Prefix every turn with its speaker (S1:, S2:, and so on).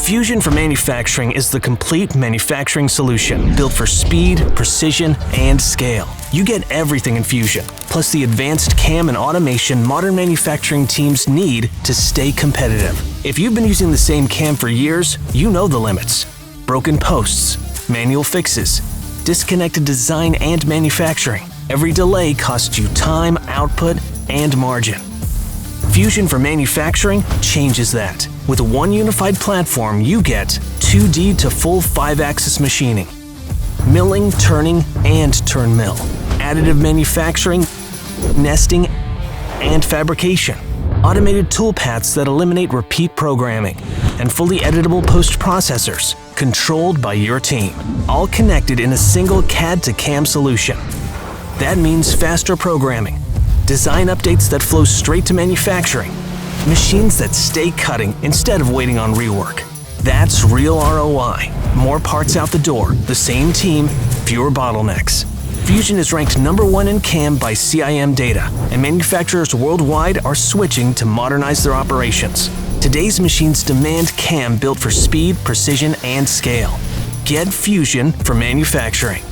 S1: Fusion for Manufacturing is the complete manufacturing solution built for speed, precision, and scale. You get everything in Fusion, plus the advanced CAM and automation modern manufacturing teams need to stay competitive. If you've been using the same CAM for years, you know the limits. Broken posts, manual fixes, disconnected design and manufacturing. Every delay costs you time, output, and margin. Fusion for Manufacturing changes that. With one unified platform, you get 2D to full 5-axis machining, milling, turning, and turn mill, additive manufacturing, nesting, and fabrication, automated toolpaths that eliminate repeat programming, and fully editable post-processors, controlled by your team, all connected in a single CAD-to-CAM solution. That means faster programming, design updates that flow straight to manufacturing, machines that stay cutting instead of waiting on rework. That's real ROI. More parts out the door, the same team, fewer bottlenecks. Fusion is ranked #1 in CAM by CIM data, and manufacturers worldwide are switching to modernize their operations. Today's machines demand CAM built for speed, precision, and scale. Get Fusion for Manufacturing.